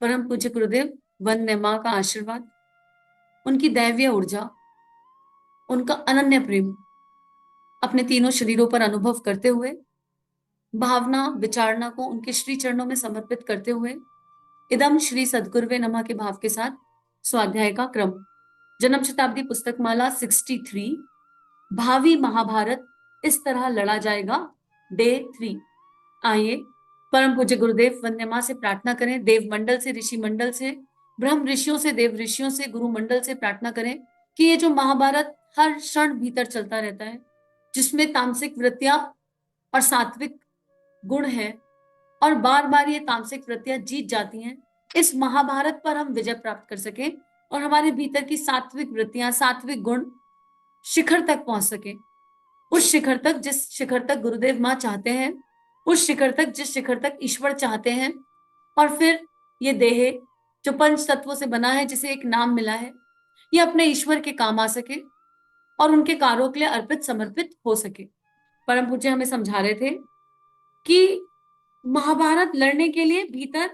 परम पूज्य गुरुदेव वंदे माँ का आशीर्वाद, उनकी दैवीय ऊर्जा, उनका अनन्य प्रेम अपने तीनों शरीरों पर अनुभव करते हुए, भावना विचारणा को उनके श्री चरणों में समर्पित करते हुए, इदम श्री सद्गुरुवे नमः के भाव के साथ स्वाध्याय का क्रम। जन्म शताब्दी पुस्तक माला 63, भावी महाभारत इस तरह लड़ा जाएगा, डे 3। आइए परम पूज्य गुरुदेव वंदे माँ से प्रार्थना करें, देव मंडल से, ऋषि मंडल से, ब्रह्म ऋषियों से, देव ऋषियों से, गुरु मंडल से प्रार्थना करें कि ये जो महाभारत हर क्षण भीतर चलता रहता है, जिसमें तामसिक वृत्तियां और सात्विक गुण है और बार बार ये तामसिक वृत्तियां जीत जाती हैं, इस महाभारत पर हम विजय प्राप्त कर सके और हमारे भीतर की सात्विक वृत्तियां, सात्विक गुण शिखर तक पहुंच सके, उस शिखर तक जिस शिखर तक गुरुदेव माँ चाहते हैं, उस शिखर तक जिस शिखर तक ईश्वर चाहते हैं। और फिर ये देह जो पंच तत्वों से बना है, जिसे एक नाम मिला है, ये अपने ईश्वर के काम आ सके और उनके कार्यों के लिए अर्पित समर्पित हो सके। परम पूज्य हमें समझा रहे थे कि महाभारत लड़ने के लिए भीतर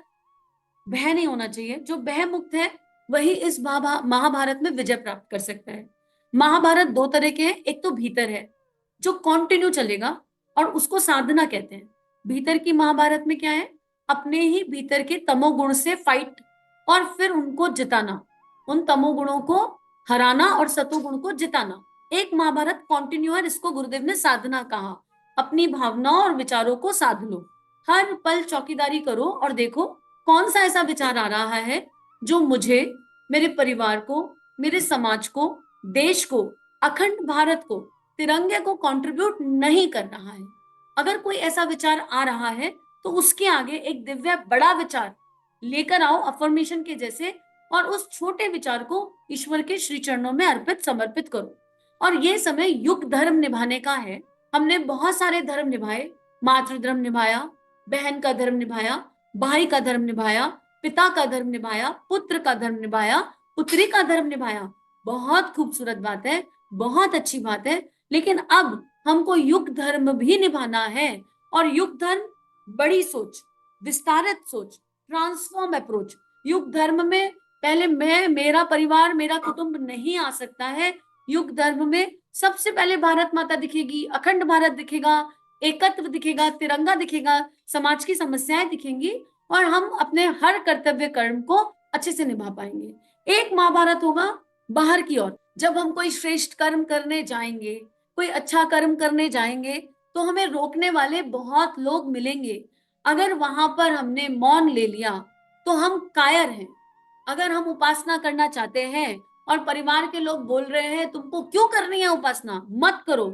भय नहीं होना चाहिए। जो भय मुक्त है वही इस महाभारत में विजय प्राप्त कर सकता है। महाभारत दो तरह के हैं, एक तो भीतर है जो कंटिन्यू चलेगा और उसको साधना कहते हैं। भीतर की महाभारत में क्या है? अपने ही भीतर के तमोगुण से फाइट और फिर उनको जिताना, उन तमोगुणों को हराना और सतोगुण को जिताना। एक महाभारत कंटिन्यू है, इसको गुरुदेव ने साधना कहा। अपनी भावनाओं और विचारों को साध लो, हर पल चौकीदारी करो और देखो कौन सा ऐसा विचार आ रहा है जो मुझे, मेरे परिवार को, मेरे समाज को, देश को, अखंड भारत को, तिरंगे को कंट्रीब्यूट नहीं कर रहा है। अगर कोई ऐसा विचार आ रहा है तो उसके आगे एक दिव्य बड़ा विचार लेकर आओ, अफर्मेशन के जैसे, और उस छोटे विचार को ईश्वर के श्री चरणों में अर्पित समर्पित करो। और ये समय युग धर्म निभाने का है। हमने बहुत सारे धर्म निभाए, मातृ धर्म निभाया, बहन का धर्म निभाया, भाई का धर्म निभाया, पिता का धर्म निभाया, पुत्र का धर्म निभाया, पुत्री का धर्म निभाया। बहुत खूबसूरत बात है, बहुत अच्छी बात है, लेकिन अब हमको युग धर्म भी निभाना है। और युग धर्म बड़ी सोच, विस्तारित सोच, ट्रांसफॉर्म अप्रोच। युग धर्म में पहले मैं, मेरा परिवार, मेरा कुटुंब नहीं आ सकता है। युग धर्म में सबसे पहले भारत माता दिखेगी, अखंड भारत दिखेगा, एकत्व दिखेगा, तिरंगा दिखेगा, समाज की समस्याएं दिखेंगी और हम अपने हर कर्तव्य कर्म को अच्छे से निभा पाएंगे। एक महाभारत होगा बाहर की ओर। जब हम कोई श्रेष्ठ कर्म करने जाएंगे, कोई अच्छा कर्म करने जाएंगे, तो हमें रोकने वाले बहुत लोग मिलेंगे। अगर वहां पर हमने मौन ले लिया तो हम कायर हैं। अगर हम उपासना करना चाहते हैं और परिवार के लोग बोल रहे हैं तुमको क्यों करनी है उपासना, मत करो,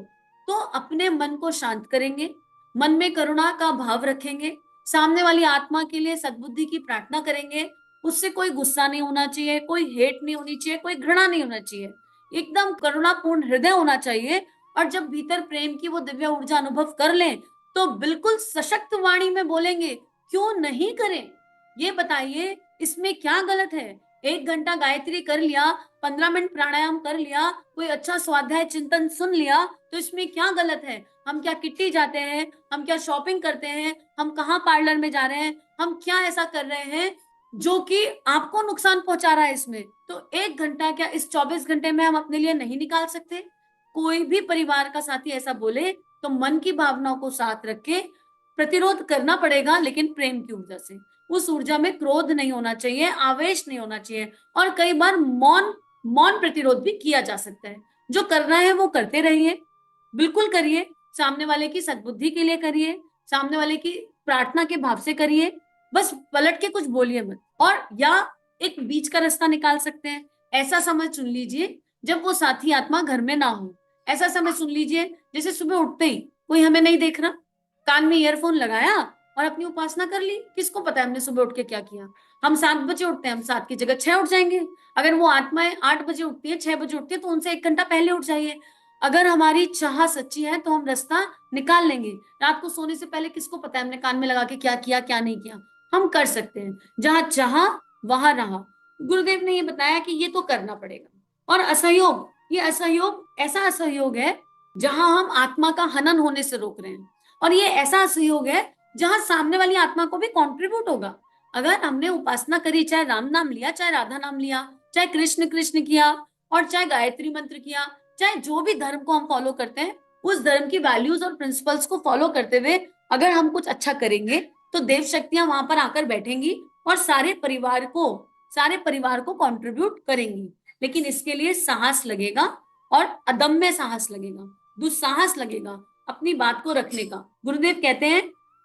तो अपने मन को शांत करेंगे, मन में करुणा का भाव रखेंगे, सामने वाली आत्मा के लिए सद्बुद्धि की प्रार्थना करेंगे। उससे कोई गुस्सा नहीं होना चाहिए, कोई हेट नहीं होनी चाहिए, कोई घृणा नहीं होना चाहिए, एकदम करुणापूर्ण हृदय होना चाहिए। और जब भीतर प्रेम की वो दिव्य ऊर्जा अनुभव कर लें तो बिल्कुल सशक्त वाणी में बोलेंगे, क्यों नहीं करें? ये बताइए इसमें क्या गलत है? 1 घंटा गायत्री कर लिया, 15 मिनट प्राणायाम कर लिया, कोई अच्छा स्वाध्याय चिंतन सुन लिया, तो इसमें क्या गलत है? हम क्या किट्टी जाते हैं? हम क्या शॉपिंग करते हैं? हम कहाँ पार्लर में जा रहे हैं? हम क्या ऐसा कर रहे हैं जो कि आपको नुकसान पहुंचा रहा है? इसमें तो 1 घंटा क्या इस 24 घंटे में हम अपने लिए नहीं निकाल सकते? कोई भी परिवार का साथी ऐसा बोले तो मन की भावनाओं को साथ रख के प्रतिरोध करना पड़ेगा, लेकिन प्रेम की ऊर्जा से। उस ऊर्जा में क्रोध नहीं होना चाहिए, आवेश नहीं होना चाहिए, और कई बार मौन मौन प्रतिरोध भी किया जा सकता है। जो करना है वो करते रहिए, बिल्कुल करिए, सामने वाले की सद्बुद्धि के लिए करिए, सामने वाले की प्रार्थना के भाव से करिए, बस पलट के कुछ बोलिए मत। और या एक बीच का रास्ता निकाल सकते हैं। ऐसा समय चुन लीजिए जब वो साथी आत्मा घर में ना हो। ऐसा समय सुन लीजिए जैसे सुबह उठते ही कोई हमें नहीं देख रहा, कान में ईयरफोन लगाया और अपनी उपासना कर ली। किसको पता है हमने सुबह उठ के क्या किया? हम 7 बजे उठते हैं, हम 7 की जगह 6 उठ जाएंगे। अगर वो आत्माएं 8 बजे उठती है, 6 बजे उठती है, तो उनसे 1 घंटा पहले उठ जाइए। अगर हमारी चाह सच्ची है तो हम रास्ता निकाल लेंगे। रात को सोने से पहले किसको पता है हमने कान में लगा के क्या किया, क्या नहीं किया? हम कर सकते हैं। जहां चाह वहां रहा। गुरुदेव ने ये बताया कि ये तो करना पड़ेगा। और असहयोग, ये असहयोग ऐसा असहयोग है जहां हम आत्मा का हनन होने से रोक रहे हैं, और ये ऐसा असहयोग है जहां सामने वाली आत्मा को भी कंट्रीब्यूट होगा। अगर हमने उपासना करी, चाहे राम नाम लिया, चाहे राधा नाम लिया, चाहे कृष्ण कृष्ण किया, और चाहे गायत्री मंत्र किया, चाहे जो भी धर्म को हम फॉलो करते हैं, उस धर्म की वैल्यूज और प्रिंसिपल्स को फॉलो करते हुए अगर हम कुछ अच्छा करेंगे तो देव शक्तियां वहां पर आकर बैठेंगी और सारे परिवार को कंट्रीब्यूट करेंगी। लेकिन इसके लिए साहस लगेगा, और अदम्य साहस लगेगा, दुस्साहस लगेगा अपनी बात को रखने का। गुरुदेव कहते हैं,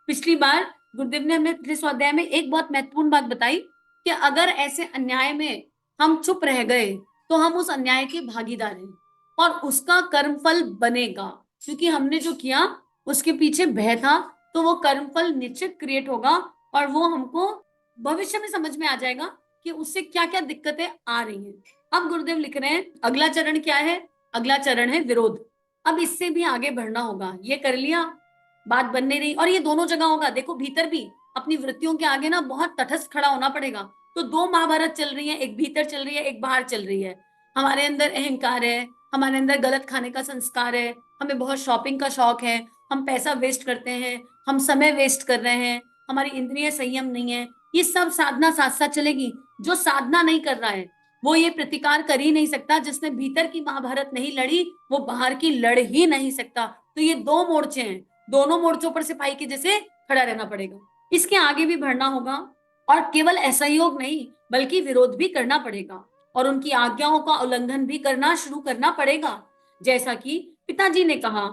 पिछली बार गुरुदेव ने हमें पिछले स्वाध्याय में एक बहुत महत्वपूर्ण बात बताई कि अगर ऐसे अन्याय में हम चुप रह गए तो हम उस अन्याय के भागीदार हैं और उसका कर्मफल बनेगा, क्योंकि हमने जो किया उसके पीछे भय था, तो वो कर्मफल निश्चित क्रिएट होगा और वो हमको भविष्य में समझ में आ जाएगा कि उससे क्या क्या दिक्कतें आ रही हैं। अब गुरुदेव लिख रहे हैं अगला चरण क्या है? अगला चरण है विरोध। अब इससे भी आगे बढ़ना होगा। ये कर लिया, बात बन नहीं रही, और ये दोनों जगह होगा। देखो, भीतर भी अपनी वृत्तियों के आगे ना बहुत तटस्थ खड़ा होना पड़ेगा। तो दो महाभारत चल रही है, एक भीतर चल रही है, एक बाहर चल रही है। हमारे अंदर अहंकार है, हमारे अंदर गलत खाने का संस्कार है, हमें बहुत शॉपिंग का शौक है, हम पैसा वेस्ट करते हैं, हम समय वेस्ट कर रहे हैं, हमारी इंद्रिय संयम नहीं है। ये सब साधना साथ साथ चलेगी। जो साधना नहीं कर रहा है वो ये प्रतिकार कर ही नहीं सकता। जिसने भीतर की महाभारत नहीं लड़ी वो बाहर की लड़ ही नहीं सकता। तो ये दो मोर्चे हैं, दोनों मोर्चों पर सिपाही के जैसे खड़ा रहना पड़ेगा। इसके आगे भी बढ़ना होगा, और केवल असहयोग नहीं बल्कि विरोध भी करना पड़ेगा, और उनकी आज्ञाओं का उल्लंघन भी करना शुरू करना पड़ेगा। जैसा कि पिताजी ने कहा,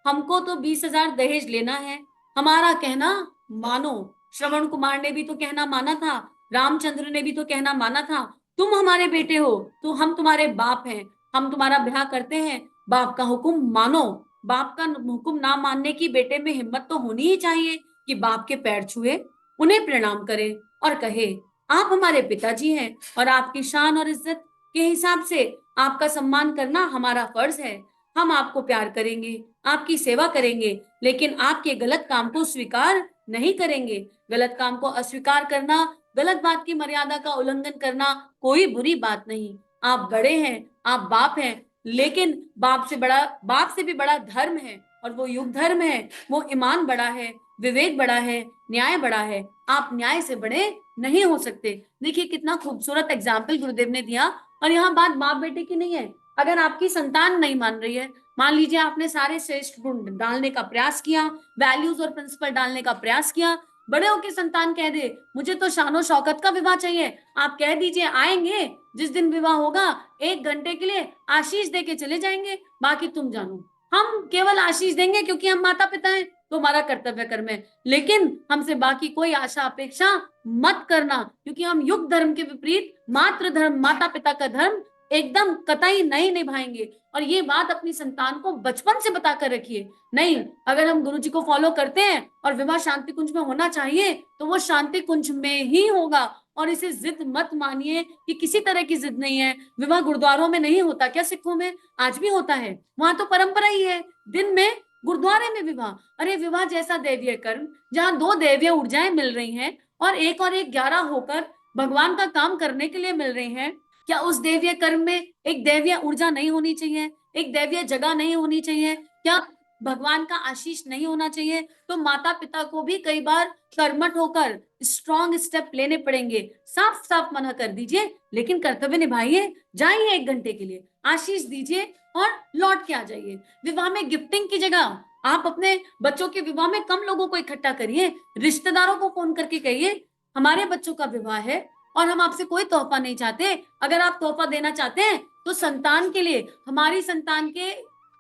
हमको तो 20,000 दहेज लेना है, हमारा कहना मानो। श्रवण कुमार ने भी तो कहना माना था, रामचंद्र ने भी तो कहना माना था। तुम हमारे बेटे हो तो हम तुम्हारे बाप हैं, हम तुम्हारा ब्याह करते हैं, बाप का हुक्म मानो। बाप का हुक्म ना मानने की बेटे में हिम्मत तो होनी ही चाहिए कि बाप के पैर छुए, उन्हें प्रणाम करे और कहे आप हमारे पिताजी हैं और आपकी शान और इज्जत के हिसाब से आपका सम्मान करना हमारा फर्ज है। हम आपको प्यार करेंगे, आपकी सेवा करेंगे, लेकिन आपके गलत काम को स्वीकार नहीं करेंगे। गलत काम को अस्वीकार करना, गलत बात की मर्यादा का उल्लंघन करना कोई बुरी बात नहीं। आप बड़े हैं, आप बाप हैं, लेकिन बाप से भी बड़ा धर्म है, और वो युग धर्म है। वो ईमान बड़ा है, विवेक बड़ा है, न्याय बड़ा है। आप न्याय से बड़े नहीं हो सकते। देखिए कितना खूबसूरत एग्जाम्पल गुरुदेव ने दिया। और यहाँ बात बाप बेटे की नहीं है। अगर आपकी संतान नहीं मान रही है, मान लीजिए आपने सारे श्रेष्ठ गुण डालने का प्रयास किया, वैल्यूज और प्रिंसिपल डालने का प्रयास किया, बड़े होकर संतान कह दे मुझे तो शानो शौकत का विवाह चाहिए, आप कह दीजिए आएंगे, जिस दिन विवाह होगा 1 घंटे के लिए आशीष दे के चले जाएंगे, बाकी तुम जानो। हम केवल आशीष देंगे क्योंकि हम माता पिता हैं, तो हमारा कर्तव्य कर्म है, लेकिन हमसे बाकी कोई आशा अपेक्षा मत करना, क्योंकि हम युग धर्म के विपरीत मातृ धर्म, माता पिता का धर्म एकदम कतई नहीं निभाएंगे। और ये बात अपनी संतान को बचपन से बताकर रखिए। नहीं, अगर हम गुरु जी को फॉलो करते हैं और विवाह शांति कुंज में होना चाहिए तो वो शांति कुंज में ही होगा। और इसे जिद मत मानिए कि किसी तरह की जिद नहीं है। विवाह गुरुद्वारों में नहीं होता क्या? सिखों में आज भी होता है, वहां तो परंपरा ही है, दिन में गुरुद्वारे में विवाह। अरे विवाह जैसा दैवीय कर्म जहाँ दो दैवीय ऊर्जाएं मिल रही हैं और एक 11 होकर भगवान का काम करने के लिए मिल रही हैं, क्या उस दैवीय कर्म में एक दैवीय ऊर्जा नहीं होनी चाहिए? एक दैवीय जगह नहीं होनी चाहिए? क्या भगवान का आशीष नहीं होना चाहिए? तो माता पिता को भी कई बार कर्मठ होकर स्ट्रॉन्ग स्टेप लेने पड़ेंगे। साफ साफ मना कर दीजिए, लेकिन कर्तव्य निभाइए। जाइए 1 घंटे के लिए, आशीष दीजिए और लौट के आ जाइए। विवाह में गिफ्टिंग की जगह आप अपने बच्चों के विवाह में कम लोगों को इकट्ठा करिए। रिश्तेदारों को फोन करके कहिए हमारे बच्चों का विवाह है और हम आपसे कोई तोहफा नहीं चाहते। अगर आप तोहफा देना चाहते हैं तो संतान के लिए, हमारी संतान के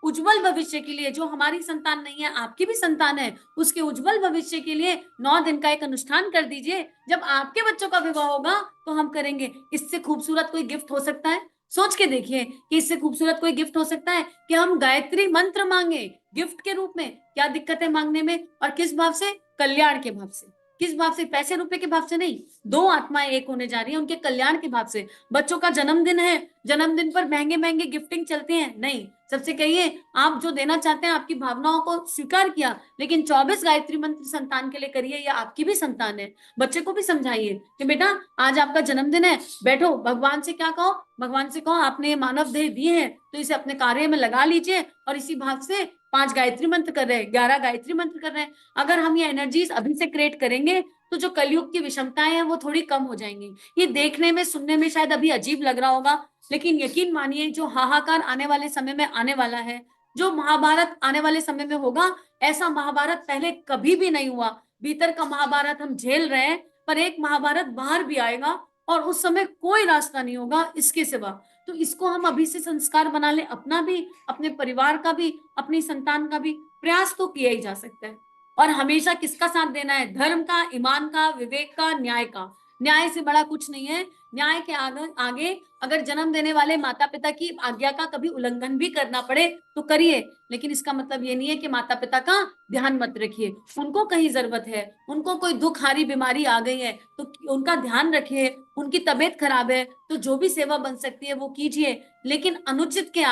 उज्जवल भविष्य के लिए, जो हमारी संतान नहीं है आपकी भी संतान है, उसके उज्जवल भविष्य के लिए 9 दिन का एक अनुष्ठान कर दीजिए। जब आपके बच्चों का विवाह होगा तो हम करेंगे। इससे खूबसूरत कोई गिफ्ट हो सकता है? सोच के देखिए कि इससे खूबसूरत कोई गिफ्ट हो सकता है कि हम गायत्री मंत्र मांगे गिफ्ट के रूप में? क्या दिक्कत है मांगने में? और किस भाव से? कल्याण के भाव से। किस भाव से? पैसे रुपए के भाव से नहीं। दो आत्माएं एक होने जा रही है उनके कल्याण के भाव से। बच्चों का जन्मदिन है, जन्मदिन पर महंगे महंगे गिफ्टिंग चलती है? नहीं। सबसे कहिए आप जो देना चाहते हैं, आपकी भावनाओं को स्वीकार किया, लेकिन 24 गायत्री मंत्र संतान के लिए करिए, या आपकी भी संतान है। बच्चे को भी समझाइए कि बेटा आज आपका जन्मदिन है, बैठो भगवान से क्या कहो, भगवान से कहो आपने ये मानव देह दी है तो इसे अपने कार्य में लगा लीजिए, और इसी भाव से 5 गायत्री मंत्र कर रहे हैं, 11 गायत्री मंत्र कर रहे हैं। अगर हम ये एनर्जीज अभी से क्रिएट करेंगे तो जो कलयुग की विषमताएं हैं वो थोड़ी कम हो जाएंगी। ये देखने में सुनने में शायद अभी अजीब लग रहा होगा, लेकिन यकीन मानिए जो हाहाकार आने वाले समय में आने वाला है, जो महाभारत आने वाले समय में होगा, ऐसा महाभारत पहले कभी भी नहीं हुआ। भीतर का महाभारत हम झेल रहे हैं, पर एक महाभारत बाहर भी आएगा और उस समय कोई रास्ता नहीं होगा इसके सिवा। तो इसको हम अभी से संस्कार बना ले, अपना भी, अपने परिवार का भी, अपनी संतान का भी। प्रयास तो किया ही जा सकता है। और हमेशा किसका साथ देना है? धर्म का, ईमान का, विवेक का, न्याय का। न्याय से बड़ा कुछ नहीं है। न्याय के आगे अगर जन्म देने वाले माता पिता की आज्ञा का कभी उल्लंघन भी करना पड़े तो करिए, लेकिन इसका मतलब ये नहीं है कि माता पिता का ध्यान मत रखिए। उनको कहीं जरूरत है, उनको कोई दुख हारी बीमारी आ गई है तो उनका ध्यान रखिए। उनकी तबीयत खराब है तो जो भी सेवा बन सकती है वो कीजिए, लेकिन अनुचित के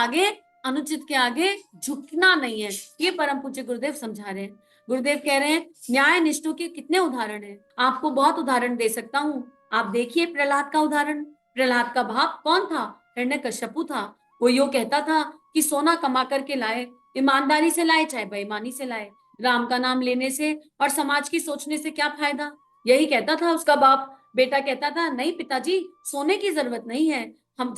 आगे झुकना नहीं है। ये परम पूज्य गुरुदेव समझा रहे हैं। गुरुदेव कह रहे हैं न्याय निष्ठों के कितने उदाहरण हैं। आपको बहुत उदाहरण दे सकता हूँ। आप देखिए प्रहलाद का उदाहरण। प्रहलाद का बाप कौन था? हिरण्यकश्यपु था। वो यो कहता था कि सोना कमा करके लाए, ईमानदारी से लाए चाहे बेईमानी से लाए, राम का नाम लेने से और समाज की सोचने से क्या फायदा, यही कहता था उसका बाप। बेटा कहता था नहीं पिताजी, सोने की जरूरत नहीं है। हम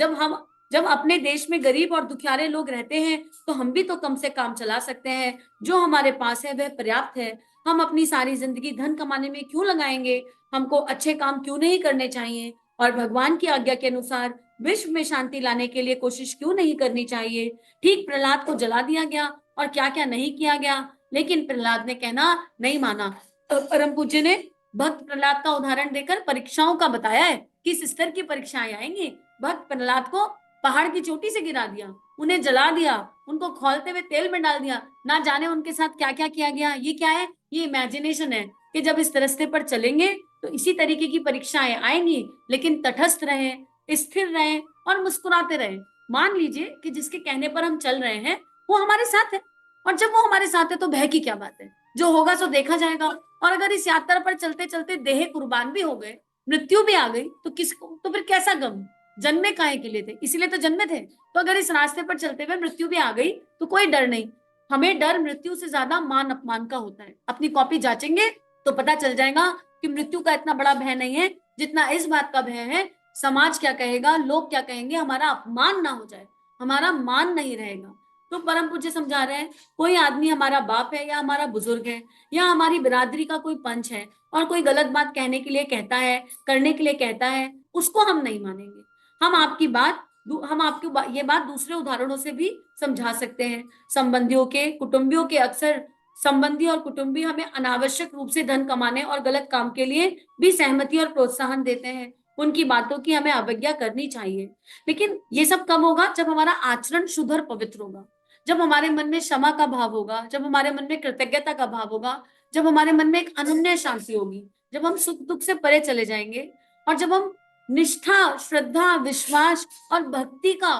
जब अपने देश में गरीब और दुखियारे लोग रहते हैं तो हम भी तो कम से काम चला सकते हैं। जो हमारे पास है वह पर्याप्त है। हम अपनी सारी जिंदगी धन कमाने में क्यों लगाएंगे? हमको अच्छे काम क्यों नहीं करने चाहिए? और भगवान की आज्ञा के अनुसार विश्व में शांति लाने के लिए कोशिश क्यों नहीं करनी चाहिए? ठीक प्रहलाद को जला दिया गया और क्या क्या नहीं किया गया, लेकिन प्रहलाद ने कहना नहीं माना। परम पूज्य ने भक्त प्रहलाद का उदाहरण देकर परीक्षाओं का बताया है, किस स्तर की परीक्षाएं आएंगी। भक्त प्रहलाद को पहाड़ की चोटी से गिरा दिया, उन्हें जला दिया, उनको खौलते हुए तेल में डाल दिया। ना जाने उनके साथ क्या क्या किया गया। ये क्या है? ये इमेजिनेशन है कि जब इस रास्ते पर चलेंगे तो इसी तरीके की परीक्षाएं आएंगी, लेकिन तटस्थ रहे, स्थिर रहे और मुस्कुराते रहे। मान लीजिए कि जिसके कहने पर हम चल रहे हैं वो हमारे साथ है, और जब वो हमारे साथ है तो भय की क्या बात है? जो होगा सो देखा जाएगा। और अगर इस यात्रा पर चलते चलते देह कुर्बान भी हो गए, मृत्यु भी आ गई, तो किसको, तो फिर कैसा गम? जन्मे काहे के लिए थे? इसीलिए तो जन्मे थे। तो अगर इस रास्ते पर चलते हुए मृत्यु भी आ गई तो कोई डर नहीं। हमें डर मृत्यु से ज्यादा मान अपमान का होता है। अपनी कॉपी जांचेंगे तो पता चल जाएगा कि मृत्यु का इतना बड़ा भय नहीं है जितना इस बात का भय है, समाज क्या कहेगा, लोग क्या कहेंगे, हमारा अपमान ना हो जाए, हमारा मान नहीं रहेगा। तो परम पूज्य समझा रहे हैं कोई आदमी हमारा बाप है या हमारा बुजुर्ग है या हमारी बिरादरी का कोई पंच है और कोई गलत बात कहने के लिए कहता है, करने के लिए कहता है, उसको हम नहीं मानेंगे। हम आपकी बात हम आपकी ये बात दूसरे उदाहरणों से भी समझा सकते हैं। संबंधियों के, कुटुंबियों के, अक्सर संबंधी और कुटुंबी हमें अनावश्यक रूप से धन कमाने और गलत काम के लिए भी सहमति और प्रोत्साहन देते हैं। उनकी बातों की हमें अवज्ञा करनी चाहिए, लेकिन ये सब कब होगा? जब हमारा आचरण शुद्ध और पवित्र होगा, जब हमारे मन में क्षमा का भाव होगा, जब हमारे मन में कृतज्ञता का भाव होगा, जब हमारे मन में एक अनन्य शांति होगी, जब हम सुख दुख से परे चले जाएंगे, और जब हम निष्ठा, श्रद्धा, विश्वास और भक्ति का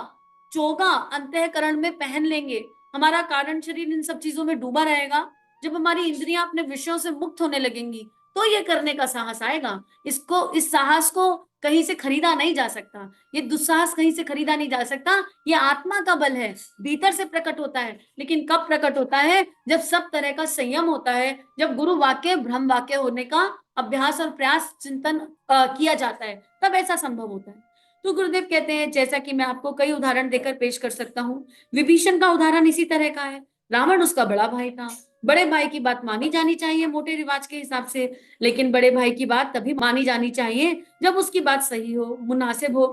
चोगा अंतःकरण में पहन लेंगे। हमारा कारण शरीर इन सब चीजों में डूबा रहेगा। जब हमारी इंद्रियां अपने विषयों से मुक्त होने लगेंगी तो ये करने का साहस आएगा। इस साहस को कहीं से खरीदा नहीं जा सकता। ये दुस्साहस कहीं से खरीदा नहीं जा सकता। ये आत्मा का बल है, भीतर से प्रकट होता है। लेकिन कब प्रकट होता है? जब सब तरह का संयम होता है, जब गुरु वाक्य ब्रह्म वाक्य होने का अभ्यास और प्रयास चिंतन किया जाता है, तब ऐसा संभव होता है। तो गुरुदेव कहते हैं, जैसा कि मैं आपको कई उदाहरण देकर पेश कर सकता हूँ, विभीषण का उदाहरण इसी तरह का है। रावण उसका बड़ा भाई था। बड़े भाई की बात मानी जानी चाहिए मोटे रिवाज के हिसाब से, लेकिन बड़े भाई की बात तभी मानी जानी चाहिए जब उसकी बात सही हो, मुनासिब हो।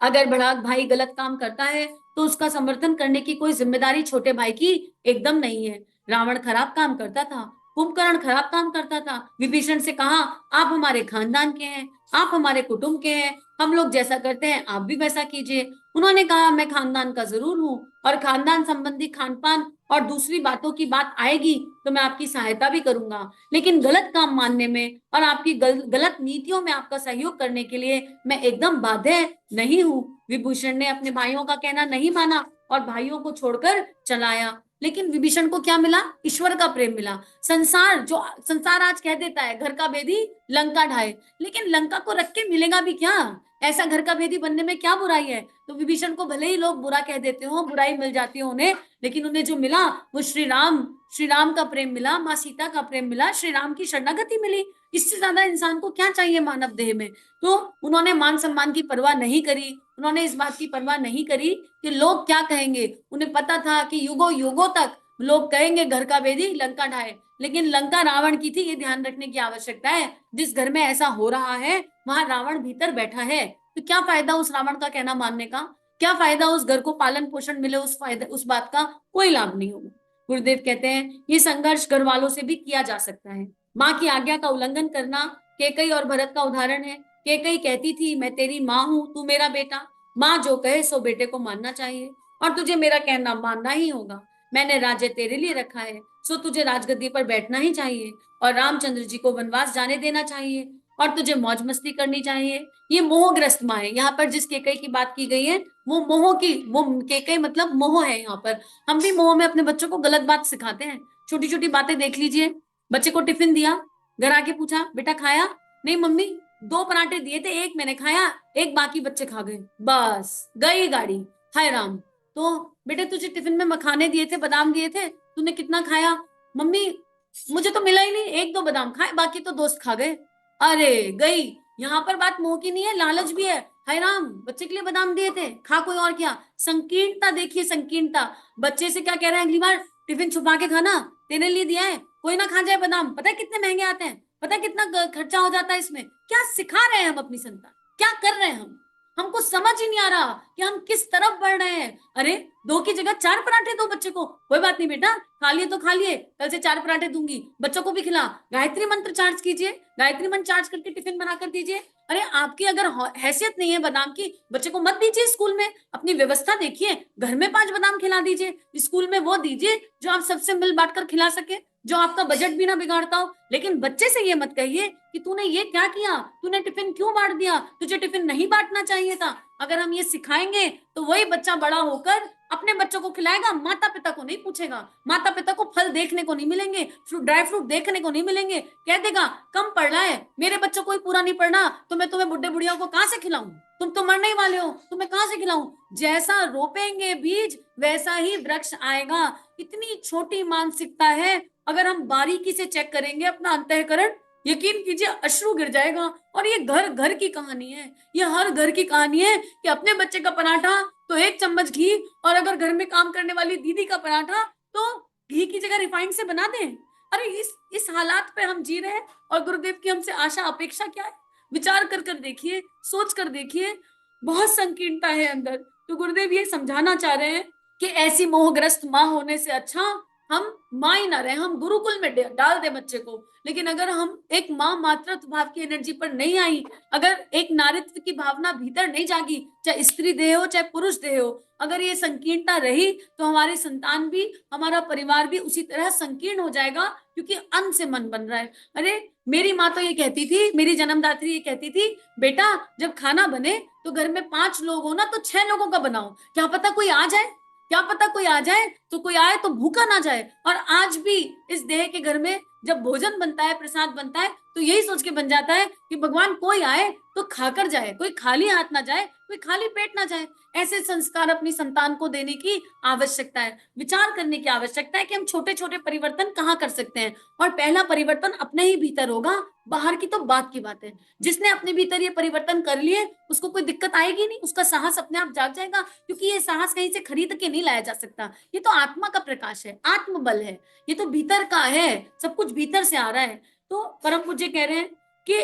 अगर बड़ा भाई गलत काम करता है तो उसका समर्थन करने की कोई जिम्मेदारी छोटे भाई की एकदम नहीं है। रावण खराब काम करता था, कुंभकर्ण खराब काम करता था। विभीषण से कहा, आप हमारे खानदान के हैं, आप हमारे कुटुंब के हैं, हम लोग जैसा करते हैं आप भी वैसा कीजिए। उन्होंने कहा, मैं खानदान का जरूर हूँ, और खानदान संबंधी खान पान और दूसरी बातों की बात आएगी तो मैं आपकी सहायता भी करूंगा, लेकिन गलत काम मानने में और आपकी गलत नीतियों में आपका सहयोग करने के लिए मैं एकदम बाध्य नहीं हूँ। विभूषण ने अपने भाइयों का कहना नहीं माना और भाइयों को छोड़कर चलाया। लेकिन विभीषण को क्या मिला? ईश्वर का प्रेम मिला। संसार आज कह देता है घर का भेदी लंका ढाए, लेकिन लंका को रख के मिलेगा भी क्या? ऐसा घर का भेदी बनने में क्या बुराई है? तो विभीषण को भले ही लोग बुरा कह देते हो, बुराई मिल जाती हो उन्हें, लेकिन उन्हें जो मिला वो श्री राम का प्रेम मिला, माँ सीता का प्रेम मिला, श्री राम की शरणागति मिली। इससे ज्यादा इंसान को क्या चाहिए मानव देह में। तो उन्होंने मान सम्मान की परवाह नहीं करी, उन्होंने इस बात की परवाह नहीं करी कि लोग क्या कहेंगे। उन्हें पता था कि युगों युगों तक लोग कहेंगे घर का भेदी लंका ढाए, लेकिन लंका रावण की थी, ये ध्यान रखने की आवश्यकता है। जिस घर में ऐसा हो रहा है वहां रावण भीतर बैठा है, तो क्या फायदा उस रावण का कहना मानने का, क्या फायदा उस घर को पालन पोषण मिले, उस फायदा उस बात का कोई लाभ नहीं होगा। गुरुदेव कहते हैं ये संघर्ष घर वालों से भी किया जा सकता है। माँ की आज्ञा का उल्लंघन करना केकई और भरत का उदाहरण है। केकई कहती थी मैं तेरी माँ हूं, तू मेरा बेटा, माँ जो कहे सो बेटे को मानना चाहिए और तुझे मेरा कहना मानना ही होगा। मैंने राज्य तेरे लिए रखा है, सो तुझे राजगद्दी पर बैठना ही चाहिए और रामचंद्र जी को वनवास जाने देना चाहिए और तुझे मौज मस्ती करनी चाहिए। ये मोहग्रस्त माँ है। यहाँ पर जिस केकई की बात की गई है वो मोह की, वो केकई मतलब मोह है। यहाँ पर हम भी मोह में अपने बच्चों को गलत बात सिखाते हैं। छोटी छोटी बातें देख लीजिए, बच्चे को टिफिन दिया, घर आके पूछा बेटा खाया, नहीं मम्मी, दो पराठे दिए थे, एक मैंने खाया, एक बाकी बच्चे खा गए, बस गई गाड़ी, हाय राम। तो बेटे तुझे टिफिन में मखाने दिए थे, बादाम दिए थे, तूने कितना खाया, मम्मी मुझे तो मिला ही नहीं, एक दो बादाम खाए, बाकी तो दोस्त खा गए। अरे गई। यहाँ पर बात मोह की नहीं है, लालच भी है। हाय राम, बच्चे के लिए बादाम दिए थे, खा कोई और क्या। संकीर्णता देखिए, संकीर्णता। बच्चे से क्या कह रहे हैं अगली बार, टिफिन छुपा के खाना, तेरे लिए दिया है, कोई ना खा जाए बादाम, पता है कितने महंगे आते हैं, पता है कितना खर्चा हो जाता है इसमें। क्या सिखा रहे हैं हम अपनी संतान, क्या कर रहे हैं हम, हमको समझ ही नहीं आ रहा कि हम किस तरफ बढ़ रहे हैं। अरे दो की जगह चार पराठे दो बच्चे को, कोई बात नहीं बेटा, खा लिए तो खा लिए, कल से चार पराठे दूंगी, बच्चों को भी खिला। गायत्री मंत्र चार्ज कीजिए, गायत्री मंत्र चार्ज करके टिफिन बनाकर दीजिए। अरे आपकी अगर हैसियत नहीं है बादाम की, बच्चे को मत दीजिए स्कूल में, अपनी व्यवस्था देखिए, घर में 5 बादाम खिला दीजिए, स्कूल में वो दीजिए जो आप सबसे मिल बांट कर खिला सके, जो आपका बजट भी ना बिगाड़ता हो। लेकिन बच्चे से ये मत कहिए कि तूने ये क्या किया, तूने टिफिन क्यों बांट दिया, तुझे टिफिन नहीं बांटना चाहिए था। अगर हम ये सिखाएंगे तो वही बच्चा बड़ा होकर अपने बच्चों को खिलाएगा, माता पिता को नहीं पूछेगा। माता पिता को फल देखने को नहीं मिलेंगे, ड्राई फ्रूट देखने को नहीं मिलेंगे, कह देगा कम पढ़ रहा है, मेरे बच्चों को ही पूरा नहीं पढ़ना, तो मैं तुम्हें बुढ़े बुढ़िया को कहां से खिलाऊं, तुम तो मरने ही वाले हो, तुम्हें कहां से खिलाऊं। जैसा रोपेंगे बीज वैसा ही वृक्ष आएगा। इतनी छोटी मानसिकता है, अगर हम बारीकी से चेक करेंगे अपना अंतःकरण, यकीन कीजिए अश्रु गिर जाएगा। और ये घर घर की कहानी है, ये हर घर की कहानी है कि अपने बच्चे का पराठा तो 1 चम्मच घी, और अगर घर में काम करने वाली दीदी का पराठा तो घी की जगह रिफाइंड से बना दें। अरे इस हालात पे हम जी रहे हैं, और गुरुदेव की हमसे आशा अपेक्षा क्या है। विचार कर कर देखिए, सोच कर देखिए, बहुत संकीर्णता है अंदर। तो गुरुदेव ये समझाना चाह रहे हैं कि ऐसी मोहग्रस्त माँ होने से अच्छा हम माँ ही ना रहे, हम गुरुकुल में डाल दे बच्चे को। लेकिन अगर हम एक माँ मातृत्व भाव की एनर्जी पर नहीं आई, अगर एक नारित्व की भावना भीतर नहीं जागी, चाहे स्त्री देह हो चाहे पुरुष देह हो, अगर ये संकीर्णता रही तो हमारी संतान भी, हमारा परिवार भी उसी तरह संकीर्ण हो जाएगा, क्योंकि अन्न से मन बन रहा है। अरे मेरी माँ तो ये कहती थी, मेरी जन्मदात्री ये कहती थी, बेटा जब खाना बने तो घर में 5 लोग हो ना तो 6 लोगों का बनाओ, क्या पता कोई आ जाए, क्या पता कोई आ जाए, तो कोई आए तो भूखा ना जाए। और आज भी इस देह के घर में जब भोजन बनता है, प्रसाद बनता है, तो यही सोच के बन जाता है कि भगवान कोई आए तो खाकर जाए, कोई खाली हाथ ना जाए, कोई खाली पेट ना जाए। ऐसे संस्कार अपनी संतान को देने की आवश्यकता है, विचार करने की आवश्यकता है कि हम छोटे छोटे परिवर्तन कहाँ कर सकते हैं। और पहला परिवर्तन अपने ही भीतर होगा, बाहर की तो बात की बात है। जिसने अपने भीतर ये परिवर्तन कर लिए उसको कोई दिक्कत आएगी नहीं, उसका साहस अपने आप जाग जाएगा, क्योंकि ये साहस कहीं से खरीद के नहीं लाया जा सकता। ये तो आत्मा का प्रकाश है, आत्मबल है, ये तो भीतर का है, सब कुछ भीतर से आ रहा है। तो परम पूज्य कह रहे हैं कि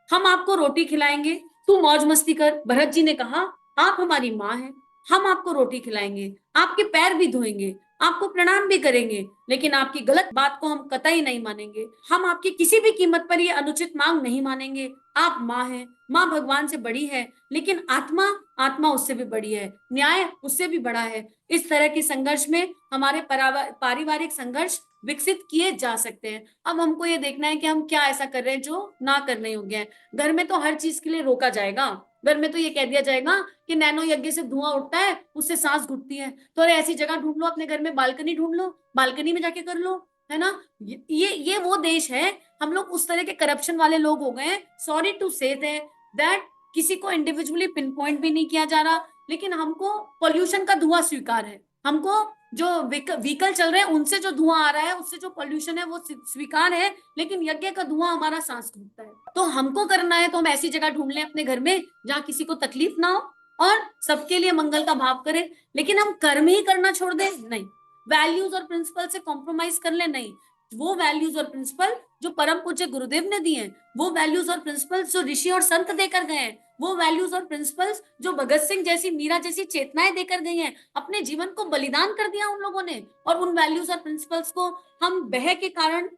हम आपको रोटी खिलाएंगे, तू मौज मस्ती कर। भरत जी ने कहा आप हमारी माँ हैं, हम आपको रोटी खिलाएंगे, आपके पैर भी धोएंगे, आपको प्रणाम भी करेंगे, लेकिन आपकी गलत बात को हम कतई नहीं मानेंगे। हम आपकी किसी भी कीमत पर ये अनुचित मांग नहीं मानेंगे। आप माँ हैं, माँ भगवान से बड़ी है, लेकिन आत्मा, आत्मा उससे भी बड़ी है, न्याय उससे भी बड़ा है। इस तरह के संघर्ष में हमारे पारिवारिक संघर्ष विकसित किए जा सकते हैं। अब हमको ये देखना है कि हम क्या ऐसा कर रहे हैं जो ना करने योग्य है। घर में तो हर चीज के लिए रोका जाएगा, घर में तो ये कह दिया जाएगा कि नैनो यज्ञ से धुआं उठता है, उससे सांस घुटती है, तो अरे ऐसी जगह ढूंढ लो अपने घर में, बालकनी ढूंढ लो, बालकनी में जाके कर लो, है ना। ये वो देश है, हम लोग उस तरह के करप्शन वाले लोग हो गए हैं। सॉरी टू से दैट किसी को इंडिविजुअली पिन पॉइंट भी नहीं किया जा रहा, लेकिन हमको पॉल्यूशन का धुआं स्वीकार है, हमको जो व्हीकल चल रहे हैं उनसे जो धुआं आ रहा है, उससे जो पॉल्यूशन है वो स्वीकार है, लेकिन यज्ञ का धुआं हमारा सांस घुटता है। तो हमको करना है तो हम ऐसी जगह ढूंढ लें अपने घर में जहाँ किसी को तकलीफ ना हो और सबके लिए मंगल का भाव करें। लेकिन हम कर्म ही करना छोड़ दें, नहीं। वैल्यूज और प्रिंसिपल से कॉम्प्रोमाइज कर ले, नहीं। वो वैल्यूज और प्रिंसिपल जो परम पूज्य गुरुदेव ने दिए हैं, वो वैल्यूज और प्रिंसिपल्स जो ऋषि और संत देकर गए हैं, वो वैल्यूज और प्रिंसिपल्स जो भगत सिंह जैसी, मीरा जैसी चेतनाएं देकर गई हैं, अपने जीवन को बलिदान कर दिया उन लोगों ने, और उन वैल्यूज और प्रिंसिपल्स को हम भय के कारण,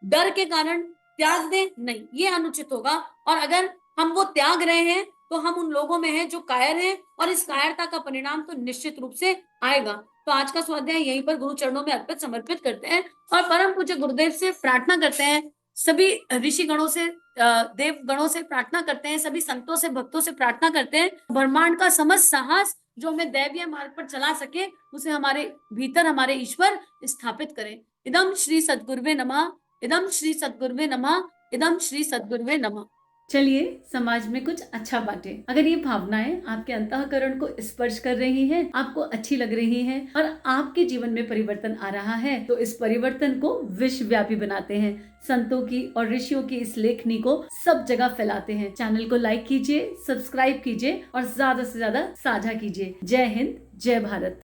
डर के कारण त्याग दें, नहीं, ये अनुचित होगा। और अगर हम वो त्याग रहे हैं तो हम उन लोगों में हैं जो कायर हैं, और इस कायरता का परिणाम तो निश्चित रूप से आएगा। तो आज का स्वाध्याय यहीं पर गुरु चरणों में अर्पित समर्पित करते हैं और परम पूज्य गुरुदेव से प्रार्थना करते हैं, सभी ऋषि गणों से, देव गणों से प्रार्थना करते हैं, सभी संतों से, भक्तों से प्रार्थना करते हैं, ब्रह्मांड का समस्त साहस जो हमें दैवीय मार्ग पर चला सके, उसे हमारे भीतर हमारे ईश्वर स्थापित करें। इदम श्री सद्गुरुवे नमः, इदम श्री सद्गुरुवे नमः, इदम श्री सद्गुरुवे नमः। चलिए समाज में कुछ अच्छा बांटे। अगर ये भावनाएं आपके अंतःकरण को स्पर्श कर रही हैं, आपको अच्छी लग रही हैं और आपके जीवन में परिवर्तन आ रहा है, तो इस परिवर्तन को विश्वव्यापी बनाते हैं। संतों की और ऋषियों की इस लेखनी को सब जगह फैलाते हैं। चैनल को लाइक कीजिए, सब्सक्राइब कीजिए और ज्यादा से ज्यादा साझा कीजिए। जय हिंद, जय भारत।